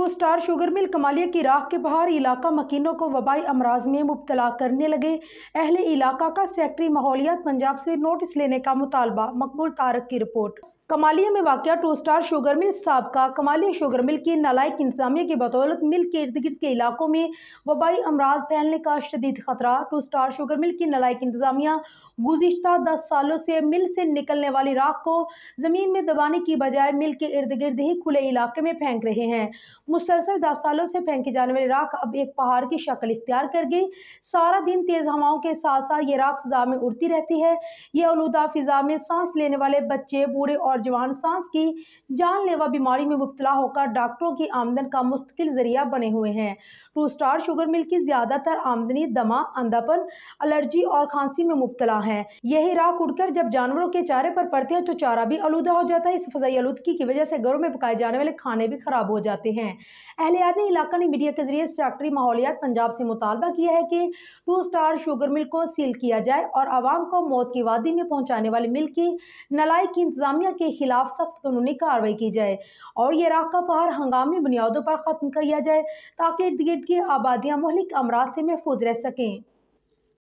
Star sugar mill Kamalia की राख के बाहर इलाका मकीनों को वबाई अमराज में मुब्तला करने लगे। अहले इलाका का सेक्रेटरी माहौलियात पंजाब से नोटिस लेने का मुतालबा। मकबूल तारक की रिपोर्ट। कमालिया में वाक़या टू स्टार शुगर मिल साबका कमालिया शुगर मिल की नालायक इंतजामिया की बदौलत मिल के इर्द गिर्द के इलाकों में वबाई अमराज फैलने का शदीद खतरा। टू स्टार शुगर मिल की नालायक इंतजामिया गुज़िश्ता 10 सालों से मिल से निकलने वाली राख को ज़मीन में दबाने की बजाय मिल के इर्द गिर्द ही खुले इलाके में फेंक रहे हैं। मुसलसल 10 सालों से फेंकी जाने वाली राख अब एक पहाड़ की शक्ल इख्तियार कर गई। सारा दिन तेज हवाओं के साथ साथ ये राख फिजा में उड़ती रहती है। ये आलूदा फिजा में सांस लेने वाले बच्चे, बूढ़े और जवान सांस की जानलेवा बीमारी में मुब्तला होकर डॉक्टरों की आमदन का मुस्तकिल जरिया बने हुए हैं। टू स्टार शुगर मिल की ज्यादातर आमदनी दमा, अंधापन, एलर्जी और खांसी में मुब्तला है। यही राख उड़कर जब जानवरों के चारे पर पड़ती है तो चारा भी आलूदा हो जाता है। इस फजाई आलूदगी की वजह से घरों में पकाए जाने वाले खाने भी खराब हो जाते हैं। अहलियात ने इलाका ने मीडिया के जरिए सेक्रेटरी माहौलियात पंजाब से मुतालबा किया है कि टू स्टार शुगर मिल को सील किया जाए और आवाम को मौत की वादी में पहुंचाने वाली मिल की नालायक इंतजामिया के खिलाफ सख्त कानूनी कार्रवाई की जाए और ये राख का पहाड़ हंगामी बुनियादों पर खत्म किया जाए ताकि इर्द गिर्द की आबादियां मुहलिक अमराज से महफूज रह सकें।